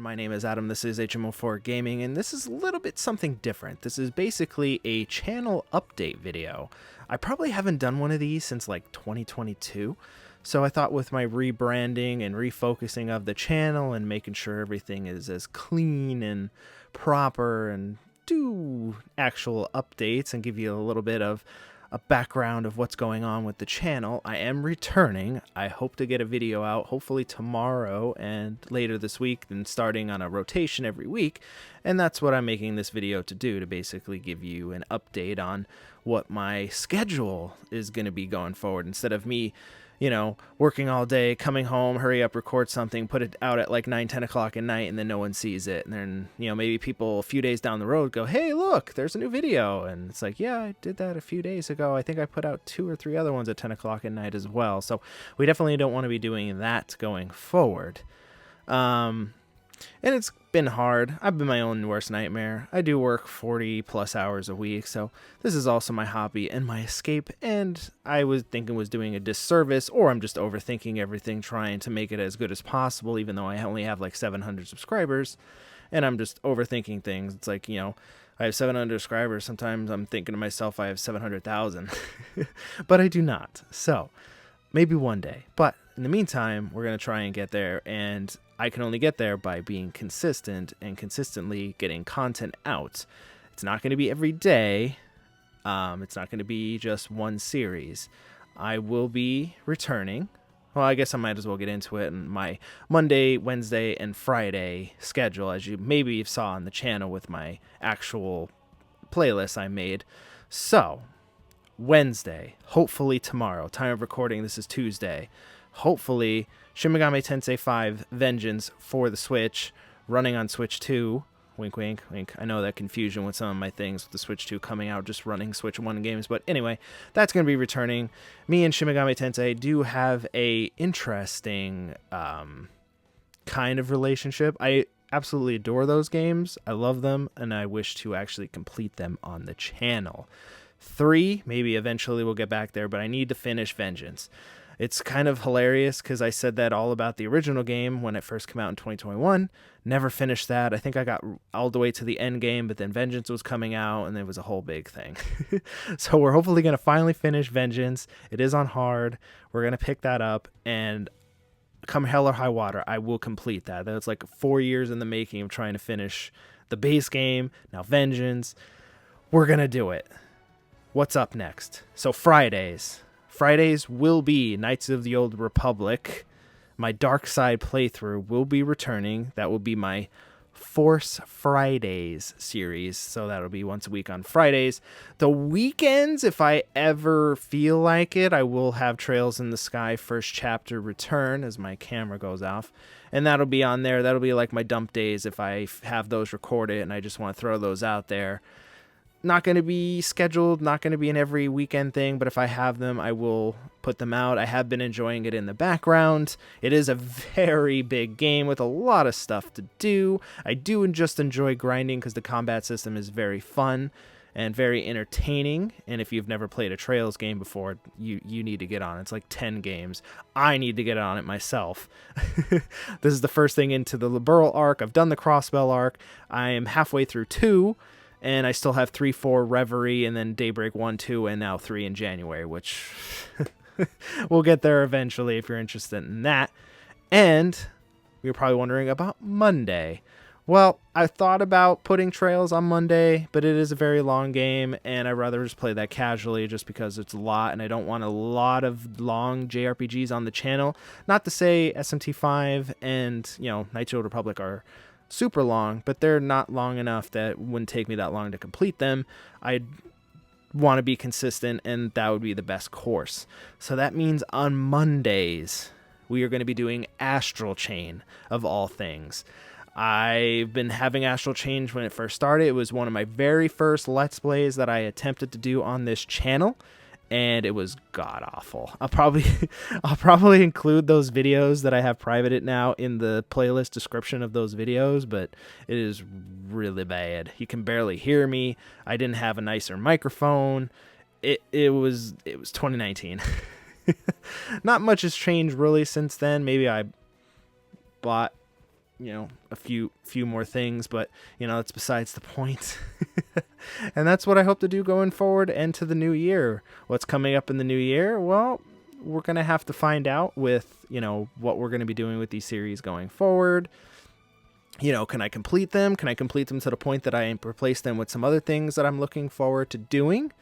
my name is Adam, this is HMO4 Gaming, and this is a little bit something different. This is basically a channel update video. I probably haven't done one of these since like 2022, so I thought with my rebranding and refocusing of the channel and making sure everything is as clean and proper and do actual updates and give you a little bit of a background of what's going on with the channel. I am returning. I hope to get a video out hopefully tomorrow and later this week, and starting on a rotation every week. And that's what I'm making this video to do, to basically give you an update on what my schedule is going to be going forward, instead of me, you know, working all day, coming home, hurry up, record something, put it out at like 9-10 o'clock at night, and then no one sees it. And then, you know, maybe people a few days down the road go, hey, look, there's a new video. And it's like, yeah, I did that a few days ago. I think I put out 2 or 3 other ones at 10 o'clock at night as well. So we definitely don't want to be doing that going forward. And it's been hard. I've been my own worst nightmare. I do work 40 plus hours a week, so this is also my hobby and my escape, and I was thinking was doing a disservice, or I'm just overthinking everything, trying to make it as good as possible, even though I only have like 700 subscribers, and I'm just overthinking things. It's like, you know, I have 700 subscribers. Sometimes I'm thinking to myself I have 700,000, but I do not. So maybe one day. But in the meantime, we're going to try and get there, and I can only get there by being consistent and consistently getting content out. It's not going to be every day. It's not going to be just one series. I will be returning. Well, I guess I might as well get into it. And my Monday, Wednesday, and Friday schedule, as you maybe saw on the channel with my actual playlist I made. So, Wednesday, hopefully tomorrow, time of recording, this is Tuesday. Hopefully, Shin Megami Tensei 5 Vengeance for the Switch, running on Switch 2. Wink, wink, wink. I know that confusion with some of my things with the Switch 2 coming out, just running Switch 1 games. But anyway, that's going to be returning. Me and Shin Megami Tensei do have a interesting kind of relationship. I absolutely adore those games. I love them, and I wish to actually complete them on the channel. 3, maybe eventually we'll get back there, but I need to finish Vengeance. It's kind of hilarious because I said that all about the original game when it first came out in 2021. Never finished that. I think I got all the way to the end game, but then Vengeance was coming out, and it was a whole big thing. So we're hopefully going to finally finish Vengeance. It is on hard. We're going to pick that up, and come hell or high water, I will complete that. That's like 4 years in the making of trying to finish the base game. Now Vengeance. We're going to do it. What's up next? So Fridays will be Knights of the Old Republic. My Dark Side playthrough will be returning. That will be my Force Fridays series. So that'll be once a week on Fridays. The weekends, if I ever feel like it, I will have Trails in the Sky first chapter return as my camera goes off. And that'll be on there. That'll be like my dump days if I have those recorded and I just want to throw those out there. Not going to be scheduled, not going to be an every weekend thing, but if I have them, I will put them out. I have been enjoying it in the background. It is a very big game with a lot of stuff to do. I do just enjoy grinding because the combat system is very fun and very entertaining. And if you've never played a Trails game before, you need to get on. It's like 10 games. I need to get on it myself. This is the first thing into the Liberal arc. I've done the Crossbell arc. I am halfway through 2. And I still have 3, 4 Reverie, and then Daybreak 1, 2, and now 3 in January, which we'll get there eventually if you're interested in that. And you're probably wondering about Monday. Well, I thought about putting Trails on Monday, but it is a very long game, and I'd rather just play that casually just because it's a lot, and I don't want a lot of long JRPGs on the channel. Not to say SMT5 and, you know, Knights of the Old Republic are super long, but they're not long enough that it wouldn't take me that long to complete them. I'd want to be consistent, and that would be the best course. So that means on Mondays, we are going to be doing Astral Chain, of all things. I've been having Astral Chain when it first started. It was one of my very first Let's Plays that I attempted to do on this channel, and it was god-awful. I'll probably include those videos that I have privated now in the playlist description of those videos, but it is really bad. You can barely hear me. I didn't have a nicer microphone. It was 2019. Not much has changed really since then. Maybe I bought a few more things, but that's besides the point. And that's what I hope to do going forward and to the new year. What's coming up in the new year? Well, we're going to have to find out with, what we're going to be doing with these series going forward. Can I complete them? Can I complete them to the point that I replace them with some other things that I'm looking forward to doing?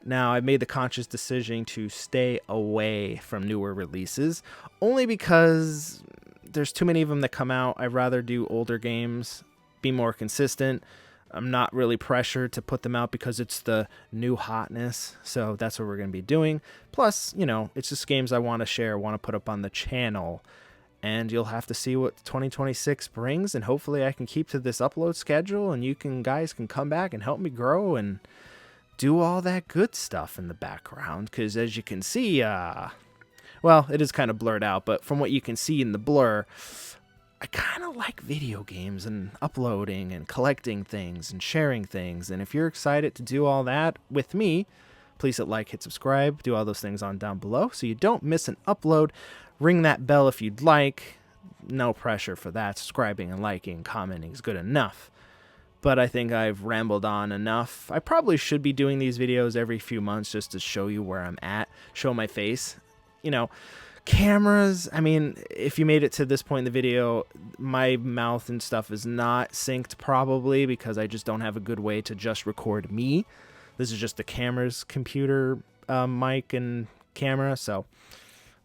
Now, I made the conscious decision to stay away from newer releases, only because there's too many of them that come out. I'd rather do older games, be more consistent. I'm not really pressured to put them out because it's the new hotness, so that's what we're going to be doing. Plus, it's just games I want to share, want to put up on the channel, and you'll have to see what 2026 brings, and hopefully I can keep to this upload schedule, and you guys can come back and help me grow and do all that good stuff in the background, because as you can see, well, it is kind of blurred out, but from what you can see in the blur, I kind of like video games and uploading and collecting things and sharing things. And if you're excited to do all that with me, please hit like, hit subscribe, do all those things on down below so you don't miss an upload. Ring that bell if you'd like. No pressure for that. Subscribing and liking, commenting is good enough. But I think I've rambled on enough. I probably should be doing these videos every few months just to show you where I'm at, show my face. Cameras, I mean, if you made it to this point in the video, my mouth and stuff is not synced probably because I just don't have a good way to just record me. This is just the camera's computer mic and camera, so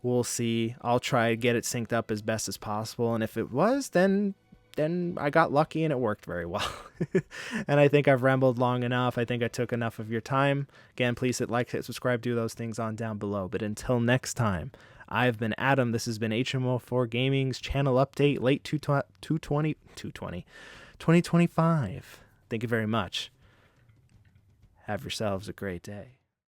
we'll see. I'll try to get it synced up as best as possible, and if it was, then I got lucky and it worked very well. And I think I've rambled long enough. I think I took enough of your time. Again, please hit like, hit subscribe, do those things on down below. But until next time, I've been Adam. This has been HMO4 Gaming's channel update, late 2025. Thank you very much. Have yourselves a great day.